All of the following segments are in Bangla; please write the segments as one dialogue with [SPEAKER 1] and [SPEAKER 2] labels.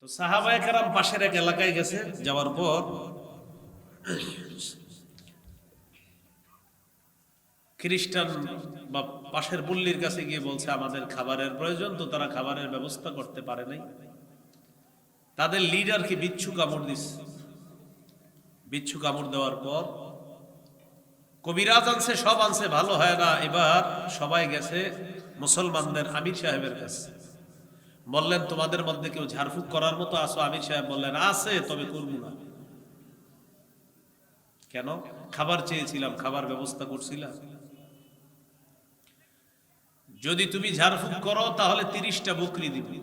[SPEAKER 1] তো সাহাবায়ে কেরাম পাশের এক এলাকায় গেছে, যাওয়ার পর খ্রিস্টান বা পাশের পল্লীর কাছে গিয়ে বলছে আমাদের খাবারের প্রয়োজন, তো তারা খাবারের ব্যবস্থা করতে পারে নাই। তাদের লিডারকে বিচ্ছু কামড় দিচ্ছে। বিচ্ছু কামড় দেওয়ার পর কবিরাজ আনছে, সব আনছে, ভালো হয় না। এবার সবাই গেছে মুসলমানদের আমির সাহেবের কাছে, বললেন তোমাদের মধ্যে কেউ ঝাড়ফুঁক করার মতো আসো? আমির সাহেব বললেন আছে, তবে করবো না। কেন? খাবার চেয়েছিলাম, খাবার ব্যবস্থা করছিলাম। যদি তুমি ঝাড়ফুঁক করো তাহলে 30টা বকরি দিবে,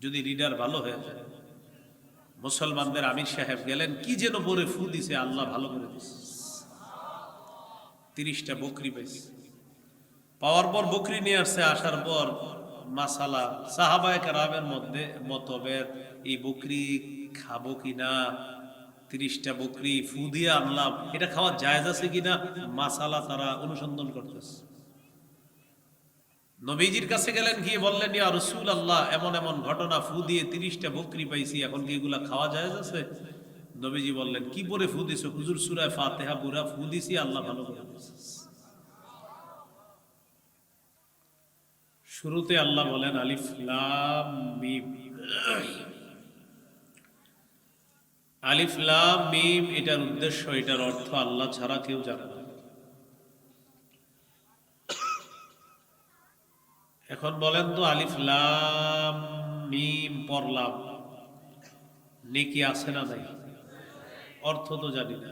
[SPEAKER 1] যদি লিডার ভালো হয়ে যায়। মুসলমানদের আমির সাহেব গেলেন, কি যেন বলে ফু দিছে, আল্লাহ ভালো করে দিছে, 30টা বকরি পাইছে। পাওয়ার পর বকরি নিয়ে আসছে, আসার পর মাসালা সাহাবায়ে কেরামের মধ্যে মতভেদ, এই বকরি খাবো কিনা। 30টা বকরি ফু দিয়ে আনলাম, এটা খাওয়া জায়েজ আছে কিনা মাসালা তারা অনুসন্ধান করতেছে। নবীজির কাছে গেলেন, গিয়ে বললেন ইয়া রাসূলুল্লাহ, এমন এমন ঘটনা, ফু দিয়ে 30টা বকরি পাইছি, এখন কি এগুলা খাওয়া জায়েজ আছে? নবীজি বললেন, কি পরে ফু দিছো? হুজুর সূরা ফাতিহা পুরা ফু দিছি, আল্লাহ ভালো করে দিয়েছে। শুরুতে আল্লাহ বলেন আলিফ লাম মিম। আলিফ লাম মিম, এটার উদ্দেশ্য, এটার অর্থ আল্লাহ ছাড়া কেউ জানে না। এখন বলেন তো, আলিফ লাম মিম পড়লাম, নেকি আছে না নাই? অর্থ তো জানি না।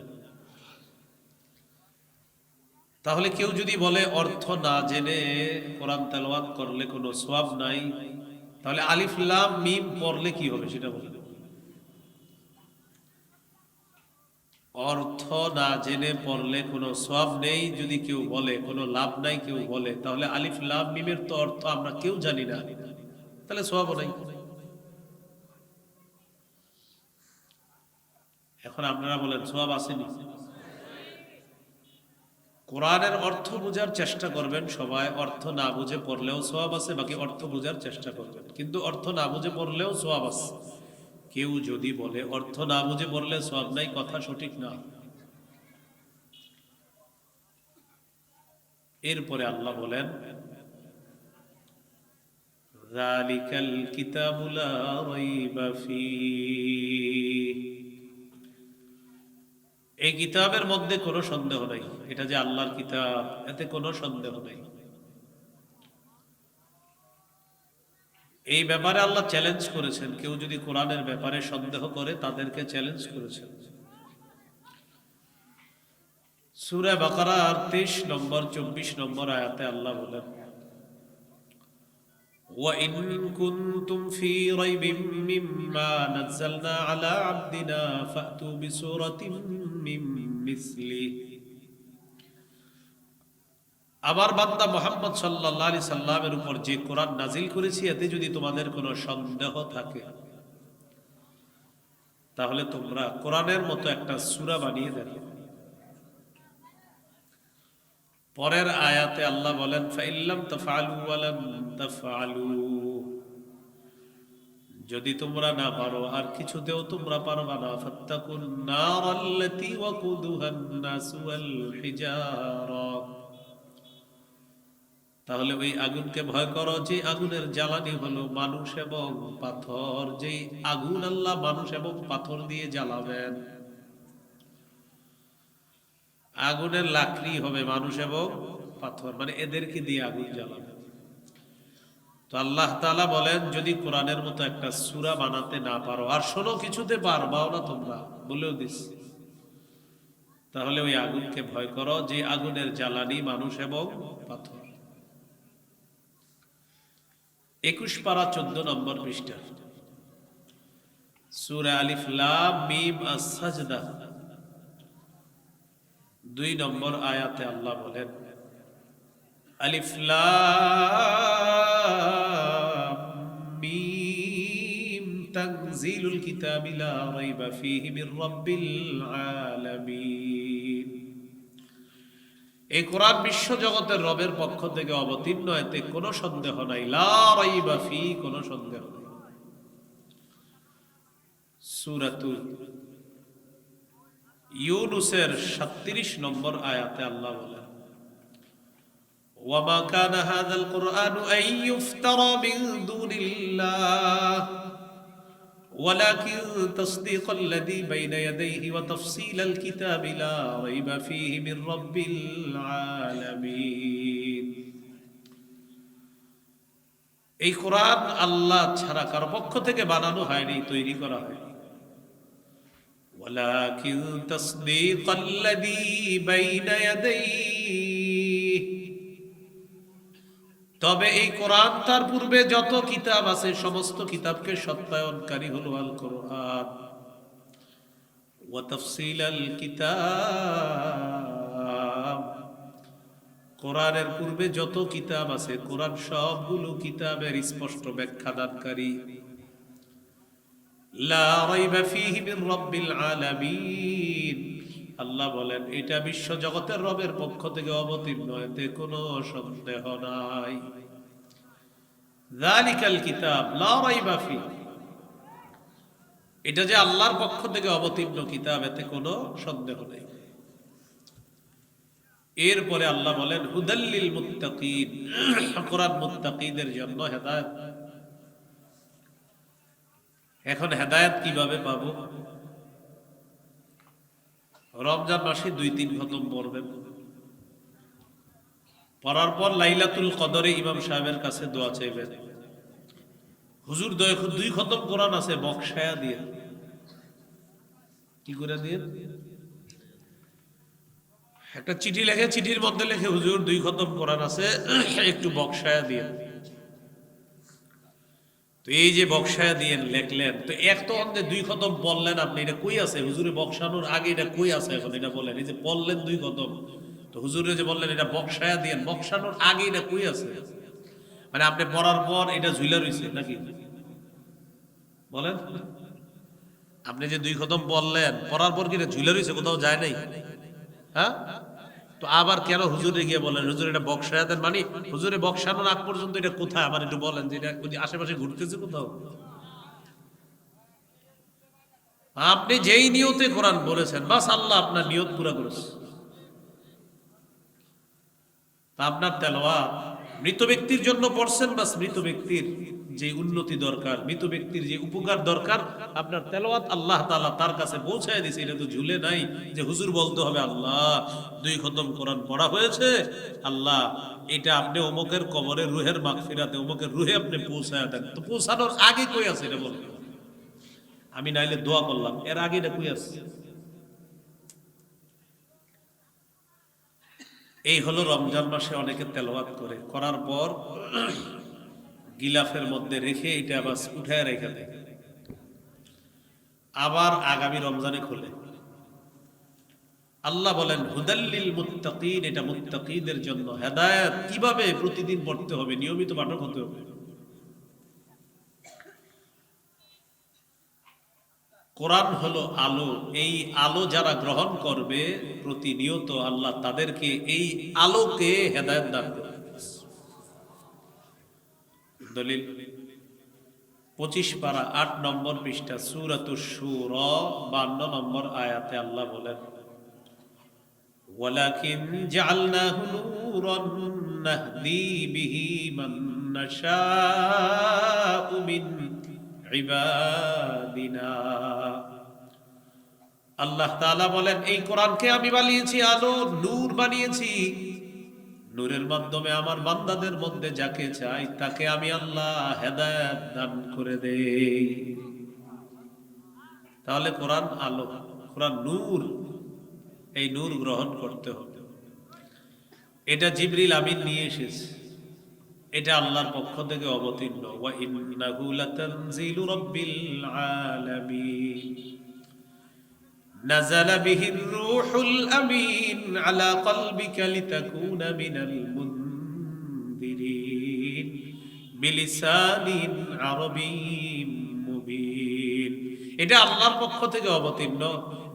[SPEAKER 1] তাহলে কেউ যদি বলে অর্থ না জেনে কোরআন তেলাওয়াত করলে কোনো সওয়াব নাই, তাহলে আলিফ লাম মিম পড়লে কি হবে সেটা বলেন। অর্থ না জেনে পড়লে কোনো সওয়াব নেই যদি কেউ বলে, কোনো লাভ নাই কেউ বলে, তাহলে আলিফ লাম মিমের তো অর্থ আমরা কেউ জানি না, তাহলে সওয়াবও নাই। এখন আপনারা বলেন সওয়াব আসেনি? কোরআনের অর্থ বোঝার চেষ্টা করবেন সবাই, অর্থ না বুঝে পড়লেও সওয়াব আছে, বাকি অর্থ বোঝার চেষ্টা করবেন। কিন্তু অর্থ না বুঝে পড়লেও সওয়াব আছে। কেউ যদি বলে অর্থ না বুঝে পড়লে সওয়াব নাই, কথা সঠিক না। এরপরে আল্লাহ বলেন যালিকাল কিতাবু লা রাইবা ফীহ, এই কিতাবের মধ্যে কোনো সন্দেহ নাই, এটা যে আল্লাহর কিতাব এতে কোনো সন্দেহ নাই। এই ব্যাপারে আল্লাহ চ্যালেঞ্জ করেছেন, কেউ যদি কোরআনের ব্যাপারে সন্দেহ করে তাদেরকে চ্যালেঞ্জ করেছেন। সূরা বাকারার 23 নম্বর 24 নম্বর আয়াতে আল্লাহ বলেন وَإِن كُنتُمْ فِي رَيْبٍ مِّمَّا نَزَّلْنَا عَلَى عَبْدِنَا فَأْتُوا بِسُورَةٍ مِّن مِّثْلِهِ, আমার বান্দা মুহাম্মদ সাল্লাল্লাহু আলাইহি সাল্লামের উপর যে কোরআন নাজিল করেছি, এতে যদি তোমাদের কোনো সন্দেহ থাকে তাহলে তোমরা কোরআনের মতো একটা সূরা বানিয়ে দেখো। পরের আয়াতে আল্লাহ বলেন ফাইল্লাম তাফআলু ওয়া লাম তাফআলু, যদি তোমরা না পারো আর কিছুতেও তোমরা পারবা না, ফাত্তাকুন নারাল্লাতী ওয়াকুদুহান নাস ওয়াল হিজারা, তাহলে ওই আগুনকে ভয় করো যে আগুনের জ্বালানি হলো মানুষ এবং পাথর, যেই আগুন আল্লাহ মানুষ এবং পাথর দিয়ে জ্বালাবেন। আগুনের লাকড়ি হবে মানুষ এবং পাথর, মানে এদেরকে দিয়ে আগুন জ্বালাবে। তো আল্লাহ তাআলা বলেন যদি কোরআনের মতো একটা সূরা বানাতে না পারো, আর শোনো কিছুতে পারবাও না তোমরা, বলেও দিস, তাহলে ওই আগুনকে ভয় করো যে আগুনের জ্বালানি মানুষ এবং পাথর। 21 পারা 14 নম্বর পৃষ্ঠা, সূরা আলিফ লাম মিম আস-সাজদা 2 নম্বর আয়াতে আল্লাহ বলেন আলিফ লাম মিম তানজিলুল কিতাবি লা রাইবা ফীহি মির রাব্বিল আলামিন, এই কোরআন বিশ্ব জগতের রবের পক্ষ থেকে অবতীর্ণ, এতে কোনো সন্দেহ নাই। লা রাইবা ফীহি, কোনো সন্দেহ নাই। সূরাতুল ইউনূসের ৩৭ নম্বর আয়াতে আল্লাহ বলেন, ওয়ামা কানা হাযাল কুরআনু আন ইফতারা মিন দুনিল্লাহ ওয়ালাকিন তাসদীকাল্লাযী বাইনা ইয়াদাইহি ওয়া তাফসীলাল কিতাবি লা রাইবা ফীহি মির রাব্বিল আলামিন। এই কোরআন আল্লাহ ছাড়া কারো পক্ষ থেকে বানানো হয়নি, তৈরি করা হয়নি। ওয়ালাকিন তাসদীকাল্লাযী বাইনা ইয়াদাইহি, তবে এই কোরআন তার পূর্বে যত কিতাব আছে সমস্ত কিতাবকে সত্যায়নকারী হলো আল কোরআন। ওয়া তাফসীলাল কিতাব, কোরআনের পূর্বে যত কিতাব আছে কোরআন সবগুলো কিতাবের স্পষ্ট ব্যাখ্যা দানকারী। লা রাইবা ফীহি মির রাব্বিল আলামিন, আল্লাহ বলেন এটা বিশ্ব জগতের রবের পক্ষ থেকে অবতীর্ণ, এতে কোনো সন্দেহ নাই। যালিকাল কিতাব লা রাইবা ফীহি, এটা যে আল্লাহর পক্ষ থেকে অবতীর্ণ কিতাব, এতে কোনো সন্দেহ নেই। এরপরে আল্লাহ বলেন হুদাল্লিল মুত্তাকিন, কোরআন মুত্তাকিদের জন্য হেদায়েত। এখন হেদায়েত কিভাবে পাবো? রমজান মাসে ২-৩ খতম পড়বেন, পড়ার পর লাইলাতুল কদরে ইমাম সাহেবের কাছে দোয়া চাইবেন, হুজুর ২ খতম কোরআন আছে বকশায়া দিয়ে। কি করে দিয়ে? একটা চিঠি লেখে, চিঠির মধ্যে লেখে হুজুর ২ খতম কোরআন আছে, একটু বকশায়া দিয়ে। তো এই যে বকশায়া দিয়ে লেখলেন, তো এক তো অন্ধে ২ খতম বললেন আপনি, এটা কই আছে? হুজুরে বকশানোর আগে এটা কই আছে? এখন এটা বলেন, এই যে পড়লেন ২ খতম, তো হুজুরে যে বললেন এটা বকশায়া দিয়ে, বকশানোর আগে এটা কই আছে? মানে আপনি পড়ার পর এটা ঝুলে রইছে নাকি? বলেন, আপনি যে ২ খতম বললেন, পড়ার পর কি এটা ঝুলে রইছে, কোথাও যায় নাই? হ্যাঁ, তো আবার কেন হুজুরে গিয়ে বলেন হুজুর এটা বকশায়া দেন? মানে হুজুরে বকশানোর আগ পর্যন্ত এটা কোথায় আমার একটু বলেন, যে এটা আশেপাশে ঘুরতেছে কোথাও? আপনি যেই নিয়তে কোরআন বলেছেন, বাস আল্লাহ আপনার নিয়ত পুরা করেছে। আপনার তেলাওয়াত মৃত ব্যক্তির জন্য পড়ছেন, বাস মৃত ব্যক্তির যে উন্নতি দরকার, মৃত ব্যক্তির যে উপকার দরকার, আপনার তেলাওয়াত আল্লাহ তাআলা তার কাছে পৌঁছায় দিয়েছে। এটা তো ঝুলে নাই যে হুজুর বলতে হবে আল্লাহ ২ খতম কোরআন পড়া হয়েছে, আল্লাহ এটা আপনি অমুকের কবরে রুহের মাগফিরাতে অমুকের রুহে আপনি পৌঁছায় দেন। তো পৌঁছানোর আগে কই আছে এটা বলুন? আমি নাইলে দোয়া করলাম, এর আগে এটা কই আছে? এই হলো রমজান মাসে অনেকে তেলাওয়াত করে, করার পর গিলাফের মধ্যে রেখে এটা আবার উঠায় রেখে দেয়, আবার আগামী রমজানে খোলে। আল্লাহ বলেন হুদাল্লিল মুত্তাকিন, এটা মুত্তাকিদের জন্য হেদায়েত। কিভাবে? প্রতিদিন পড়তে হবে, নিয়মিত পাঠক হতে হবে। কোরআন হলো আলো, এই আলো যারা গ্রহণ করবে প্রতিনিয়ত আল্লাহ তাদেরকে এই আলোকে হেদায়েত দান করবে। দলিল 25 পারা 8 নম্বর পৃষ্ঠা সূরাতুশ শূরা 52 নম্বর আয়াতে আল্লাহ বলেন ওয়ালাকিন জাআলনাহু নূরান নাহদি বিহি মান নাশাউ মিন ইবাদিনা। আল্লাহ তাআলা বলেন এই কোরআনকে আমি বানিয়েছি আলো, নূর বানিয়েছি, নূরের মাধ্যমে আমার বান্দাদের মধ্যে যাকে চাই তাকে আমি আল্লাহ হেদায়েত দান করে দেই। তাহলে কোরআন আলো, কোরআন নূর, এই নূর গ্রহণ করতে হবে। এটা জিবরিল আমিন নিয়ে এসেছে, এটা আল্লাহর পক্ষ থেকে অবতীর্ণ। ওয়া ইন্নাহু লাতানজিলু রাব্বিল আলামিন নাযালা বিহির রূহুল আমিন আলা কলবিকা লিতাকুনা মিনাল মুনদিরিন বিলিসানিন আরাবিয়্যিম মুবিন। এটা আল্লাহর পক্ষ থেকে অবতীর্ণ,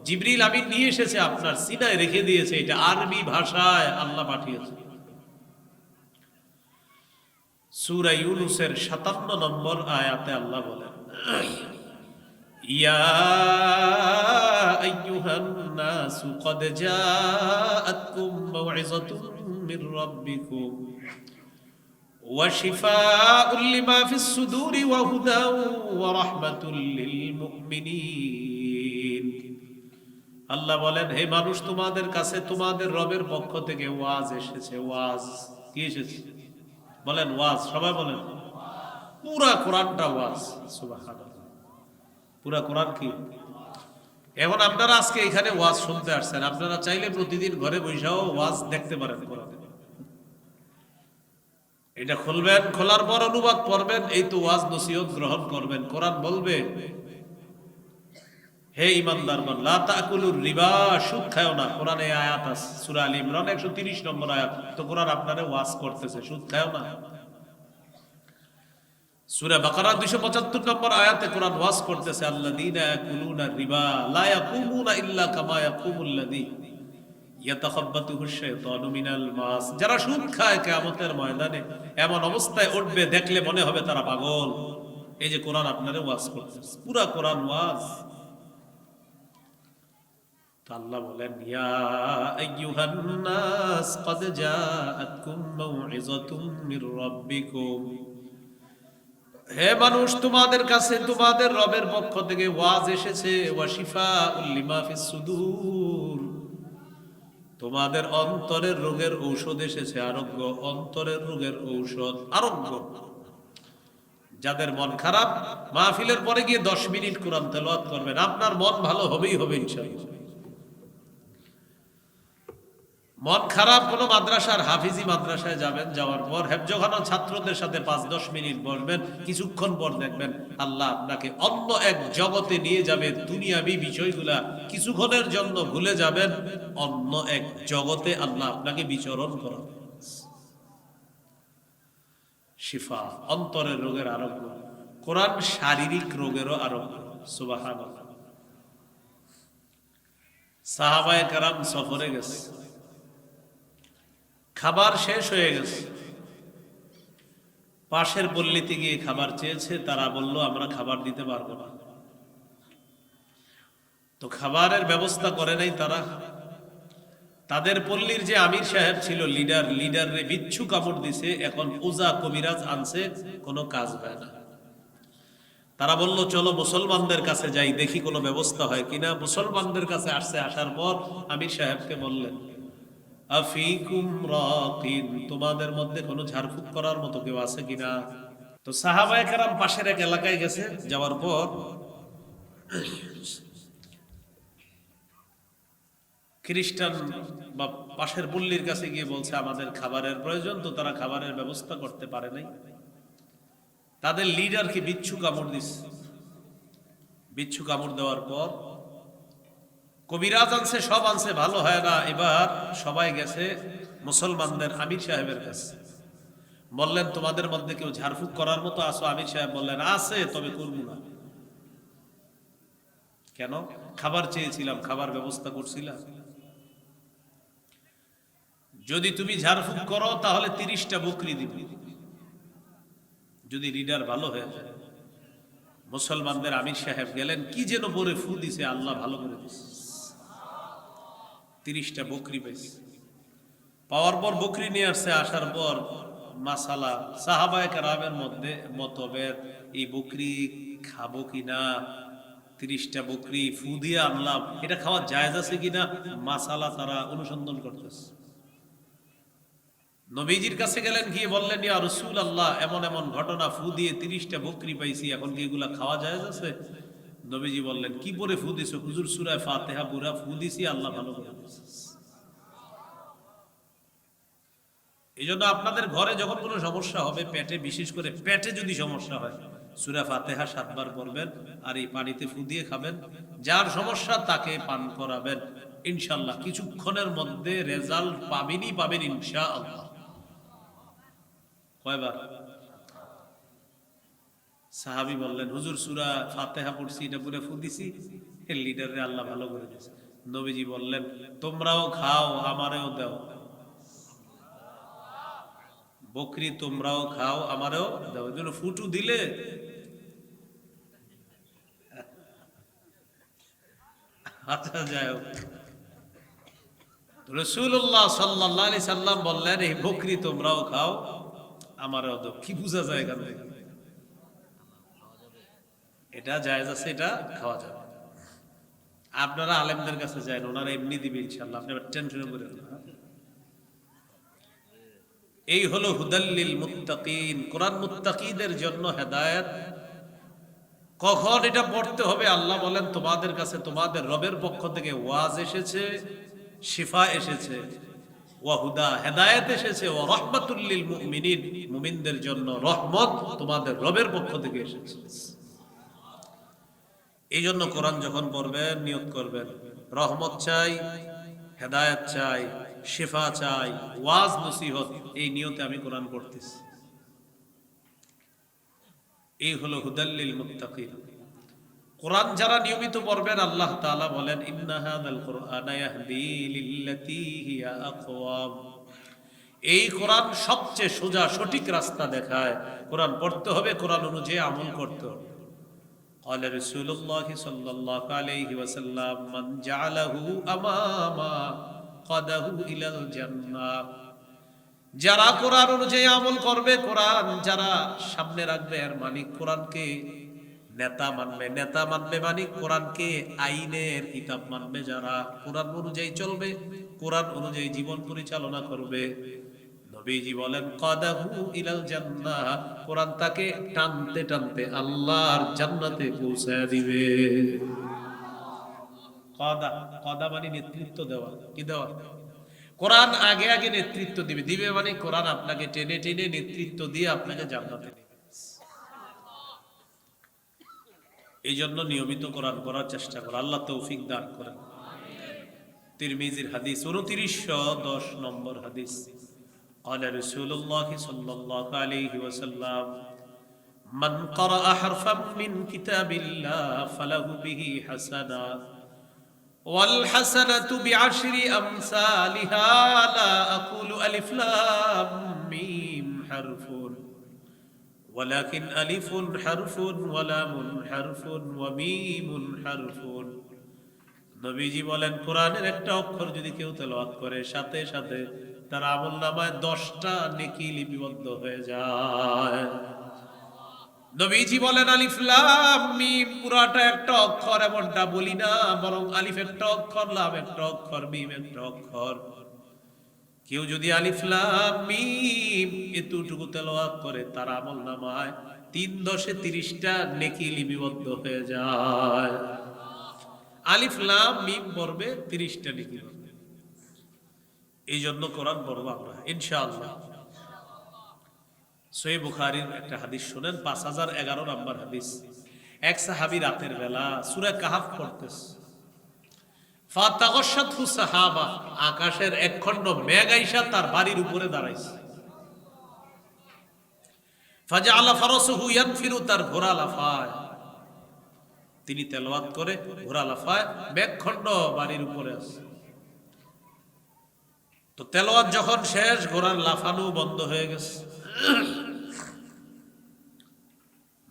[SPEAKER 1] জিবরিল আমিন নিয়ে এসেছে, আপনার সিনায় রেখে দিয়েছে, এটা আরবি ভাষায় আল্লাহ পাঠিয়েছে। সূরা ইউনূসের ৫৭ নম্বর আয়াতে আল্লাহ বলেন ইয়া আইয়ুহান নাসু ক্বাদ জাআতকুম মাউইযাতুম মির রাব্বিকুম ওয়া শিফাউল লিমা ফিস সুদুরি ওয়া হুদাও ওয়া রাহমাতুল লিল মুমিনিন। আল্লাহ বলেন, হে মানুষ, তোমাদের কাছে তোমাদের রবের পক্ষ থেকে ওয়াজ এসেছে। ওয়াজ কি এসেছে? বলেন ওয়াজ, সবাই বলেন। পুরা কোরআনটা ওয়াজ। সুবহানাল্লাহ, পুরা কোরআন কি? এখন আপনারা আজকে এখানে ওয়াজ শুনতে আসছেন, আপনারা চাইলে প্রতিদিন ঘরে বসেও ওয়াজ দেখতে পারেন। কোরআনে এটা খুলবেন, খোলার পর অনুবাদ পড়বেন, এই তো ওয়াজ নসিহত গ্রহণ করবেন। কোরআন বলবে, হে ঈমানদারগণ, লা তাকুলুর রিবা, সুদ খায়ও না। কোরআনে আয়াত আছে, সূরা আলে ইমরান 130 নম্বর আয়াত। তো কোরআন আপনারে ওয়াজ করতেছে, সুদ খায়ও না। সূরা বাকারা 275 নম্বর আয়াতে কোরআন ওয়াজ করতেছে, আল্লাযীনা ইয়াকুলুনা রিবা লা ইয়াকুমুনা ইল্লা কামা ইয়াকুমুল্লাযী ইয়াতাখাব্বাতুহুশ শাইতানু মিনাল মাস। যারা সুদ খায় কিয়ামতের ময়দানে এমন অবস্থায় উঠবে, দেখলে মনে হবে তারা পাগল। এই যে কোরআন আপনারে ওয়াজ করতেছে, পুরা কোরআন ওয়াজ। তো আল্লাহ বলেন, ইয়া আইয়ুহান নাস ক্বাদ জাআতকুম মাউইযাতুম মির রাব্বিকুম, হে মানুষ, তোমাদের কাছে তোমাদের রবের পক্ষ থেকে ওয়াজ এসেছে। ওয়া শিফাউল লিমা ফিস সুদূর, তোমাদের অন্তরের রোগের ঔষধ এসেছে। আরোগ্য, অন্তরের রোগের ঔষধ, আরোগ্য। যাদের মন খারাপ, মাহফিলের পরে গিয়ে 10 মিনিট কোরআন তেলাওয়াত করবেন, আপনার মন ভালো হবেই হবে ইনশাআল্লাহ। মন খারাপ, কোনো মাদ্রাসার হাফিজি মাদ্রাসায় যাবেন, যাওয়ার পর হেফজখানা ছাত্রদের সাথে 5-10 মিনিট বসবেন, কিছুক্ষণ পর দেখবেন আল্লাহ আপনাকে অন্য এক জগতে নিয়ে যাবে। দুনিয়াবি বিষয়গুলা কিছুক্ষণের জন্য ভুলে যাবেন, অন্য এক জগতে আল্লাহ আপনাকে বিচরণ করাবে। শিফা, অন্তরের রোগের আরোগ্য। কোরআন শারীরিক রোগেরও আরোগ্য। সুবহানাল্লাহ। সাহাবায়ে কেরাম সফরে গেছে, খাবার শেষ হয়ে গেছে, পাশের পল্লীতে গিয়ে খাবার চেয়েছে, তারা বলল আমরা খাবার দিতে পারবো না। তো খাবারের ব্যবস্থা করে নাই তারা। তাদের পল্লীর যে আমির সাহেব ছিল, লিডারে বিচ্ছু কামড় দিছে, এখন ওজা কবিরাজ আনছে, কোনো কাজ হয় না। তারা বলল চলো মুসলমানদের কাছে যাই, দেখি কোনো ব্যবস্থা হয় কিনা। মুসলমানদের কাছে আসছে, আসার পর আমির সাহেবকে বললেন, আফিকুম রাকিন, তোমাদের মধ্যে কোনো ঝাড়ফুঁক করার মতো কেউ আছে কিনা? তো সাহাবায়ে কেরাম পাশের এক এলাকায় গেছে, যাওয়ার পর খ্রিস্টান বা পাশের পল্লীর কাছে গিয়ে বলছে আমাদের খাবারের প্রয়োজন। তো তারা খাবারের ব্যবস্থা করতে পারে নাই। তাদের লিডারকে বিচ্ছু কামড় দিছে। বিচ্ছু কামড় দেওয়ার পর কবিরাজ আনছে, সব আনছে, ভালো হয় না। এবার সবাই গেছে মুসলমানদের আমির সাহেবের কাছে, বললেন তোমাদের মধ্যে কেউ ঝাড়ফুঁক করার মতো আসো? আমির সাহেব বললেন আছে, তবে করব না। কেন? খাবার চেয়েছিলাম, খাবার ব্যবস্থা করছিলাম। যদি তুমি ঝাড়ফুঁক করো তাহলে 30টা বকরি দিব, যদি লিডার ভালো হয়ে যায়। মুসলমানদের আমির সাহেব গেলেন, কি যেন বলে ফু দিছে, আল্লাহ ভালো করে দিছে, 30টা বকরি পেয়েছে। পাওয়ার পর বকরি নিয়ে আসছে, আসার পর মাসালা সাহাবায়ে কেরামের মধ্যে মতভেদ, এই বকরি খাবো কিনা। 30টা বকরি ফু দিয়ে আনলাম, এটা খাওয়া জায়েজ আছে কিনা, মাসালা তারা অনুসন্ধান করতেছে। নবীজির কাছে গেলেন, গিয়ে বললেন, ইয়া রাসূলুল্লাহ, এমন এমন ঘটনা, ফু দিয়ে 30টা বকরি পাইছি, এখন কি এগুলা খাওয়া জায়েজ আছে? নবীজি বললেন, কি পরে ফু দিছো? হুজুর সূরা ফাতিহা পুরা ফু দিছি, আল্লাহ ভালো করে দিয়েছে। এই জন্য আপনাদের ঘরে যখন কোনো সমস্যা হবে, পেটে, বিশেষ করে পেটে যদি সমস্যা হয়, সূরা ফাতিহা 7 বার পড়বেন আর এই পানিতে ফু দিয়ে খাবেন। যার সমস্যা তাকে পান করাবেন, ইনশাআল্লাহ কিছুক্ষণের মধ্যে রেজাল্ট পাবেনই পাবেন ইনশাআল্লাহ। কয়বার? সাহাবী বললেন, হুজুর সূরা ফাতিহা পড়ছি, এটা পুরো ফু দিছি, এর লিডারে আল্লাহ ভালো করে দিয়েছে। নবীজি বললেন, তোমরাও খাও, আমারেও দাও। বকরি তোমরাও খাও, আমারও দাও। এজন্য ফুটু দিলে আচ্ছা যাই হোক, রাসূলুল্লাহ সাল্লাল্লাহু আলাইহি সাল্লাম বললেন এই বকরি তোমরাও খাও, আমারও দাও। কি বোঝা যায় এখান থেকে? এটা জায়েজ আছে, এটা খাওয়া যাবে। আপনারা আলেমদের কাছে যান, ওনারা এমনি দিবে ইনশাআল্লাহ, আপনি টেনশন করেন না। এই হলো হুদাল্লিল মুত্তাকিন, কোরআন মুত্তাকিদের জন্য হেদায়েত। কখন এটা পড়তে হবে? আল্লাহ বলেন তোমাদের কাছে তোমাদের রবের পক্ষ থেকে ওয়াজ এসেছে, শিফা এসেছে, ওয়া হুদা হেদায়েত এসেছে, ওয়া রাহমাতুল লিল মুমিনিন মুমিনদের জন্য রহমত তোমাদের রবের পক্ষ থেকে এসেছে। এই জন্য কোরআন যখন পড়বেন নিয়ত করবেন রহমত চাই, হেদায়েত চাই, শিফা চাই, ওয়াজ নসিহত, এই নিয়তে আমি কোরআন পড়তেছি। এই হলো হুদাল্লিল মুত্তাকিন। কোরআন যারা নিয়মিত পড়বেন আল্লাহ তাআলা বলেন ইন্না হাযাল কুরআনা ইয়াহদি লিল্লাতী হিয়া আকওয়াম। এই কোরআন সবচেয়ে সোজা সঠিক রাস্তা দেখায়। কোরআন পড়তে হবে, কোরআন অনুযায়ী আমল করতে হবে। قال رسول الله صلى الله عليه وسلم من جعله اماما قده الى الجنه। যারা কোরআন অনুযায়ী আমল করবে, কোরআন যারা সামনে রাখবে, আর মালিক কোরআনকে নেতা মানবে, নেতা মানবে মানে কোরআনকে আইনের কিতাব মানবে, যারা কোরআন অনুযায়ী চলবে, কোরআন অনুযায়ী জীবন পরিচালনা করবে, নবীজি বলেন কাদাহু ইলাল জান্নাহ, কোরআন তাকে টানতে টানতে আল্লাহর জান্নাতে পৌঁছায় দিবে। কাদা, কাদা মানে নেতৃত্ব দেওয়া। কি দেওয়া? কোরআন আগে আগে নেতৃত্ব দিবে। দিবে মানে কোরআন আপনাকে টেনে টেনে নেতৃত্ব দিয়ে আপনাকে জান্নাতে নিবে। এই জন্য নিয়মিত কোরআন পড়ার চেষ্টা করো, আল্লাহ তৌফিক দান করেন। তিরমিজির হাদিস 2910 নম্বর হাদিস। قال رسول الله صلى الله عليه وسلم من قرأ حرفا من كتاب الله فله به حسنة والحسنة بعشر أمثالها لا أقول ألف لام ميم حرف ولكن ألف حرف ولام حرف وميم حرف। নবীজি বলেন কোরআনের একটা অক্ষর যদি কেউ তেলাওয়াত করে সাথে সাথে তার আমলনামায় 10টা নেকি লিপিবদ্ধ হয়ে যায়। নবীজি বলেন আলিফ লাম মিম পুরাটা একটা অক্ষর, এমনটা বলি না, বরং আলিফ একটা অক্ষর, লাম একটা অক্ষর, মিম একটা অক্ষর। কেউ যদি আলিফ লাম মিম এতটুকু তেলাওয়াত করে তার আমলনামায় 3 10 30টা নেকি লিপিবদ্ধ হয়ে যায়। আলিফ লাম মিম পড়বে 30টা নেকি। এই জন্য কোরআন পড়ব আমরা ইনশাআল্লাহ। সহিহ বুখারীর একটা হাদিস শুনেন, 5011 নম্বর হাদিস। এক সাহাবী রাতের বেলা সূরা কাহফ পড়তেছে, ফাতাগাশাতহু সাহাবা, আকাশের এক খণ্ড মেঘ আইসা তার বাড়ির উপরে দাঁড়াইছে। ফাজআলা ফারাসুহু ইয়ানফিরু, তার ঘোড়া লাফায়। তিনি তেলাওয়াত করে ঘোড়া লাফায়, মেঘখণ্ড বাড়ির উপরে আছে। তো তেলাওয়াত যখন শেষ, ঘোড়ার লাফানো বন্ধ হয়ে গেছে,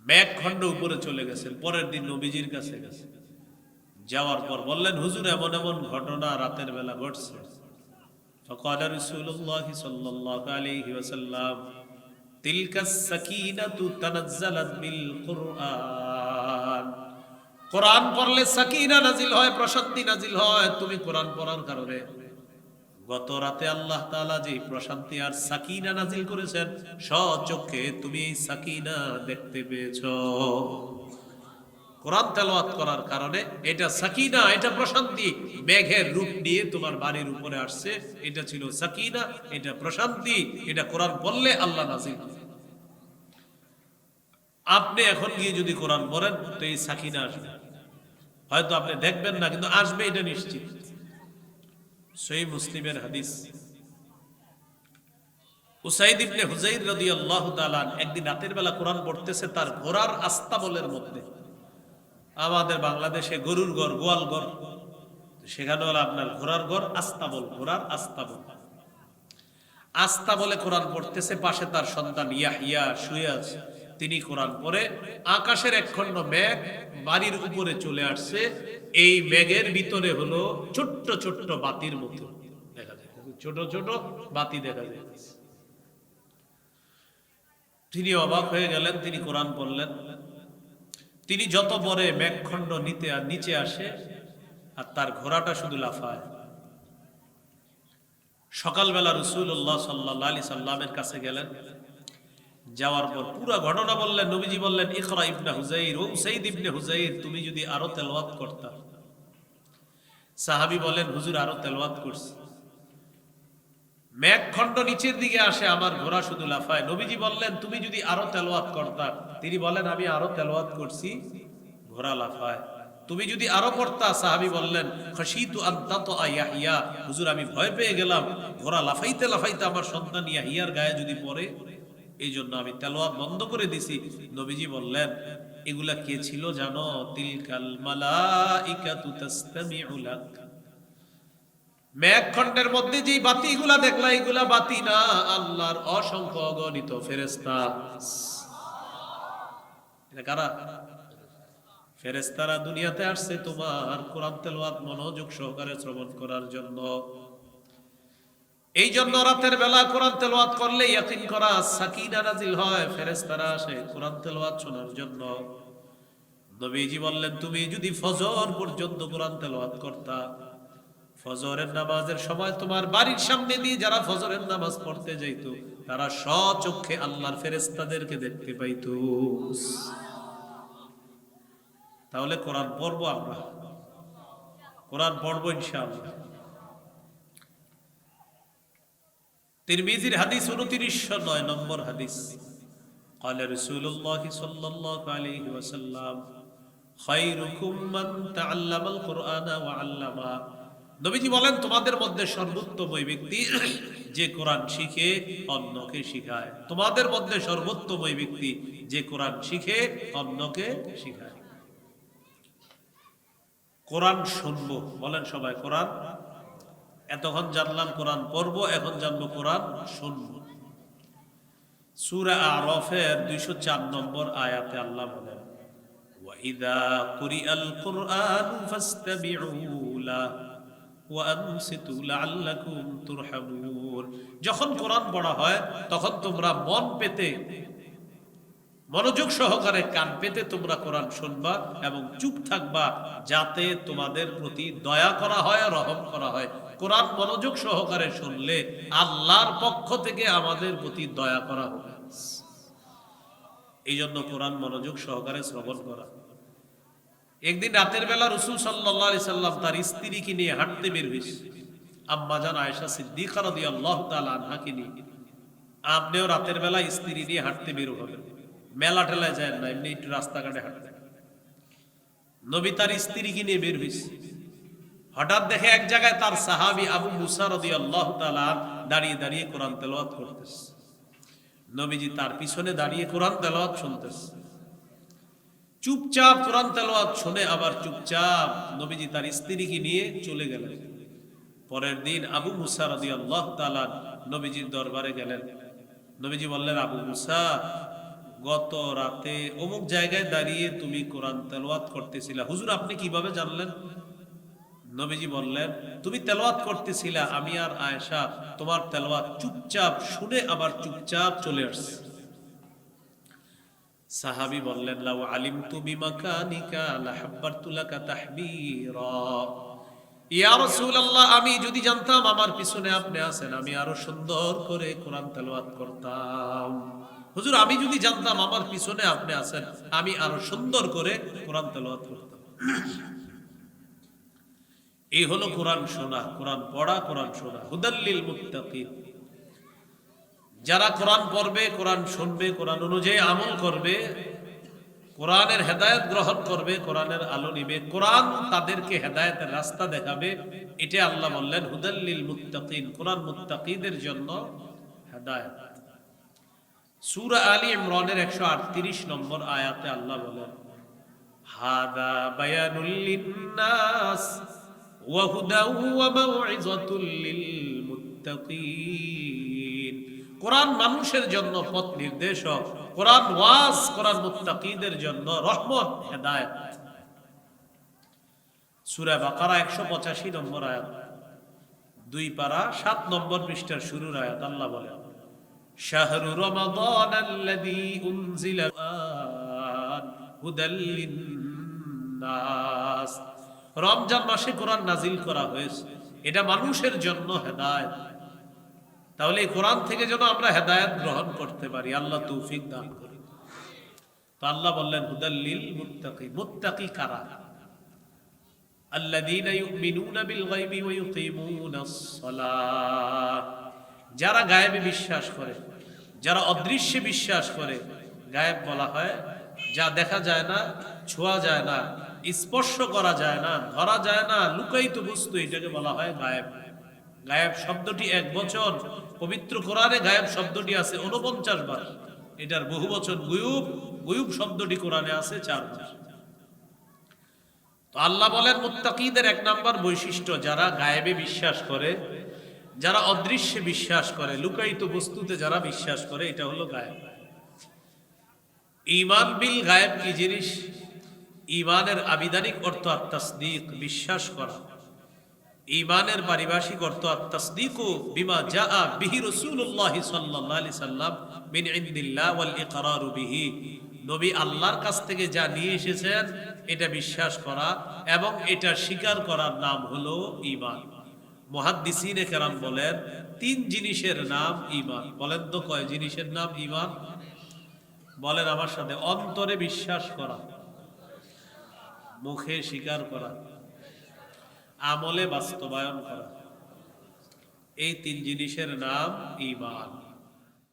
[SPEAKER 1] মেঘখণ্ড উপরে চলে গেছেন। পরের দিন নবীজির কাছে গেছে, যাওয়ার পর বললেন হুজুর এমন এমন ঘটনা রাতের বেলা ঘটছে। ফাকালা রাসূলুল্লাহ সাল্লাল্লাহু আলাইহি ওয়াসাল্লাম তিলকাস সাকিনাতু তানাজ্জালাত বিল কুরআন। কোরআন পড়লে সাকিনা নাজিল হয়, প্রশান্তি নাজিল হয়। তুমি কোরআন পড়ার কারণে গত রাতে আল্লাহ তাআলা যে প্রশান্তি আর সাকিনা নাজিল করেছেন, স্বচক্ষে তুমি এই সাকিনা দেখতে পেয়েছো। কোরআন তেলাওয়াত করার কারণে এটা সাকিনা, এটা প্রশান্তি মেঘের রূপ নিয়ে তোমার বাড়ির উপরে আসছে। এটা ছিল সাকিনা, এটা প্রশান্তি, এটা কোরআন পড়লে আল্লাহ নাজিল। আপনি এখন গিয়ে যদি কোরআন পড়েন তো এই সাকিনা আসবে, হয়তো আপনি দেখবেন না, কিন্তু আসবে, এটা নিশ্চিত। সহিহ মুসলিমের হাদিস। উসাইদ ইবনে হুযাইর রাদিয়াল্লাহু তাআলা একদিন রাতের বেলা কোরআন পড়তেছে তার ঘোড়ার আস্তাবলের মধ্যে। আমাদের বাংলাদেশে গরুর ঘর, গোয়াল ঘর, সেখানে হলো আপনার ঘোড়ার ঘর, আস্তাবল, ঘোড়ার আস্তাবল। আস্তাবলে কোরআন পড়তেছে, পাশে তার সন্তান ইয়াহইয়া শুয়ে আছে। তিনি কোরআন পড়ে আকাশের একখণ্ড মেঘ বাড়ির উপরে চলে আসছে। এই মেঘের ভিতরে হলো ছোট্ট ছোট্ট বাতির মতো দেখা যায়, ছোট ছোট বাতি দেখা যায়। তিনি অবাক হয়ে গেলেন, তিনি কোরআন পড়লেন। তিনি যত পরে মেঘখণ্ড নিচে আসে আর তার ঘোড়াটা শুধু লাফায়। সকালবেলা রাসূলুল্লাহ সাল্লাল্লাহু আলাইহি সাল্লামের কাছে গেলেন, যাওয়ার পর পুরো ঘটনা বললেন। নবীজি বললেন, ইকরা ইবনে হুযাইর, ও উসাইদ ইবনে হুযাইর, তুমি যদি আরো তেলাওয়াত করতা। সাহাবী বলেন, হুজুর আরো তেলাওয়াত করছি। মেঘখণ্ড নিচের দিকে আসে, আমার ঘোড়া শুধু লাফায়। নবীজি বললেন, তুমি যদি আরো তেলাওয়াত করতা। তিনি বলেন, আমি আরো তেলাওয়াত করছি, ঘোড়া লাফায়। তুমি যদি আরো করতা। সাহাবী বললেন, খাশিতু আন তাতা ইয়াহইয়া, হুজুর আমি ভয় পেয়ে গেলাম, ঘোড়া লাফাইতে লাফাইতে আমার সন্তান ইয়াহিয়ার গায়ে যদি পড়ে, এই জন্য আমি তেলাওয়াত বন্ধ করে দিছি। নবীজি বললেন, এগুলা কে ছিল জানো? তিলকাল মালাইকাতু তাসতামিউ লাক। মেঘখণ্ডের মধ্যে যে বাতিগুলা দেখলা, এগুলা বাতি না, আল্লাহর অসংখ্য অগণিত ফেরেশতা। এটা কারা? ফেরেশতারা দুনিয়াতে আসছে তোমার কোরআন তেলাওয়াত মনোযোগ সহকারে শ্রবণ করার জন্য। এই জন্য রাতের বেলা কোরআন তেলাওয়াত করলে ইয়াকিন করা সাকিনা নাজিল হয়, ফেরেশতারা আসে কোরআন তেলাওয়াত শোনার জন্য। নবীজি বললেন, তুমি যদি ফজর পর্যন্ত কোরআন তেলাওয়াত করতা, ফজরের নামাজের সময় তোমার বাড়ির সামনে দিয়ে যারা ফজরের নামাজ পড়তে যাইত, তারা স্বচক্ষে আল্লাহর ফেরেশতাদেরকে দেখতে পাইত। তাহলে কোরআন পড়বো, আমরা কোরআন পড়বো ইনশাআল্লাহ। তিরমিজির হাদিস 2909 নম্বর হাদিস। قال رسول الله صلى الله عليه وسلم خيركم من تعلم القرآن وعلمه। নবীজি বলেন, তোমাদের মধ্যে সর্বোত্তম ওই ব্যক্তি যে কোরআন শিখে অন্যকে শিখায়। তোমাদের মধ্যে সর্বোত্তম ওই ব্যক্তি যে কোরআন শিখে অন্যকে শিখায়। কোরআন শুনবো, বলেন সবাই কোরআন। এতক্ষণ জানলাম কোরআন পড়বো, এখন জানবো কোরআন শুনবো। সূরা আরাফের 204 নম্বর আয়াতে আল্লাহ বলেন, ওয়াইদা কুরিআল কুরআনু ফাসতামিউ লাহু ওয়া আনসিতু লাআল্লাকুম তুরহামুন। যখন কোরআন পড়া হয় তখন তোমরা মন পেতে, মনোযোগ সহকারে কান পেতে তোমরা কোরআন শুনবা এবং চুপ থাকবা, যাতে তোমাদের প্রতি দয়া করা হয়, রহম করা হয়। কোরআন মনোযোগ সহকারে শুনলে আল্লাহর পক্ষ থেকে আমাদের প্রতি দয়া করা হবে। এই জন্য কোরআন মনোযোগ সহকারে শ্রবণ করা। একদিন রাতের বেলা রাসূল সাল্লাল্লাহু আলাইহি সাল্লাম তার স্ত্রীকে নিয়ে হাঁটতে বের হয়েছে। আম্মা জান আয়েশা সিদ্দিকা রাদিয়াল্লাহু তাআলা আনহাকে নিয়ে। আপনিও রাতের বেলা স্ত্রী নিয়ে হাঁটতে বের হবেন, মেলা টেলায় যায় না, এমনি একটু রাস্তাঘাটে হাঁটতে। নবী তার স্ত্রীকে নিয়ে বের হয়েছে। হঠাৎ দেখে এক জায়গায় তার সাহাবী আবু মুসা রাদিয়াল্লাহু তাআলা দাঁড়িয়ে দাঁড়িয়ে কোরআন তেলাওয়াত করতেছে। নবীজি তার পিছনে দাঁড়িয়ে কোরআন তেলাওয়াত শুনতেছে। চুপচাপ কোরআন তেলাওয়াত শুনে আবার চুপচাপ নবীজি তার স্ত্রীকে নিয়ে চলে গেলেন। পরের দিন আবু মুসা রাদিয়াল্লাহু তাআলা নবীজির দরবারে গেলেন। নবীজি বললেন, আবু মুসা, গত রাতে অমুক জায়গায় দাঁড়িয়ে তুমি কোরআন তেলাওয়াত করতেছিলা, হুজুর আপনি কিভাবে জানলেন? নবীজি বললেন, তুমি তেলাওয়াত করতেছিলা, আমি আর আয়েশা তোমার তেলাওয়াত চুপচাপ শুনে আবার চুপচাপ চলে আসছি। সাহাবী বললেন, লাউ আলিমতু বিমাকানিকা লাহাব্বারতু লাকা তাহবীরা। ইয়া রাসূলুল্লাহ, আমি যদি জানতাম আমার পিছনে আপনি আছেন, আমি আরো সুন্দর করে কোরআন তেলাওয়াত করতাম। হুজুর আমি যদি জানতাম আমার পিছনে আপনি আছেন, আমি আরো সুন্দর করে কোরআন তেলাওয়াত করতাম। এই হলো কোরআন শোনা, কোরআন পড়া, কোরআন শোনা। হুদাল্লিল মুত্তাকিন। যারা কোরআন পড়বে, কোরআন শুনবে, কোরআন অনুযায়ী আমল করবে, কোরআনের হেদায়েত গ্রহণ করবে, কোরআনের আলো নিবে, কোরআন তাদেরকে হেদায়েতের রাস্তা দেখাবে। এটা আল্লাহ বললেন হুদাল্লিল মুত্তাকিন, কোরআন মুত্তাকিদের জন্য হেদায়েত। সূরা আলী ইমরানের 138 নম্বর আয়াতে আল্লাহ বলেন, হাদা বায়ানুল লিন্নাস ওয়া হুদা ওয়া মাউইযাতুল লিল মুত্তাকিন। কোরআন মানুষের জন্য পথ নির্দেশক কোরআন ওয়াজ, কোরআন মুত্তাকিদের জন্য রহমত, হেদায়েত। সূরা বাকারা 185 নম্বর আয়াত, 2 পারা 7 নম্বর পৃষ্ঠার শুরুর আয়াত। আল্লাহ বলেন, শাহরু রমাদানাল্লাযী উনজিলা হুদাল লিন্নাস, রমজান মাসে কোরআন নাজিল করা হয়েছে, এটা মানুষের জন্য হেদায়েত। তাহলে এই কোরআন থেকে যেন আমরা হেদায়েত গ্রহণ করতে পারি, আল্লাহ তৌফিক দান করুন। তো আল্লাহ বললেন হুদাল লিল মুত্তাকিন, মুত্তাকি কারা? আল্লাযীনা ইউমিনুনা বিল গায়বি ওয়া ইউকিমুনাস সালাহ, যারা গায়েবে বিশ্বাস করে, যারা অদৃশ্যে বিশ্বাস করে। গায়েব বলা হয় যা দেখা যায় না, ছোঁয়া যায় না, স্পর্শ করা যায় না, ধরা যায় না, লুকায়িত বস্তু, এটাকে বলা হয় গায়েব। গায়েব শব্দটি এক বচন, পবিত্র কোরআনে গায়েব শব্দটি আছে 49 বার। এটার বহু বচন গুয়ুব, গুয়ুব শব্দটি কোরআনে আছে 4 বার। তো আল্লাহ বলেন মুত্তাকিদের 1 নাম্বার বৈশিষ্ট্য, যারা গায়েবে বিশ্বাস করে, যারা অদৃশ্যে বিশ্বাস করে, লুকায়িত বস্তুতে যারা বিশ্বাস করে, এটা হলো গায়েব। ঈমান বিল গায়েব কি জিনিস? ঈমানের আবিধানিক অর্থ আত-তাসদীক, বিশ্বাস করা। ঈমানের পারিভাষিক অর্থ আত-তাসদীকু বিমা জাআ বিহি রাসূলুল্লাহ সাল্লাল্লাহু আলাইহি সাল্লাম মিন ইনদিল্লাহ ওয়াল ইকরারু বিহি, নবী আল্লাহর কাছ থেকে যা নিয়ে এসেছেন এটা বিশ্বাস করা এবং এটা স্বীকার করার নাম হলো ঈমান। মুহাদ্দিসিনে কেরাম বলেন 3 জিনিসের নাম ঈমান। বলেন তো কয় জিনিসের নাম ঈমান? বলেন আমার সাথে। অন্তরে বিশ্বাস করা, মুখে স্বীকার করা, আমলে বাস্তবায়ন করা, এই 3 জিনিসের নাম ঈমান।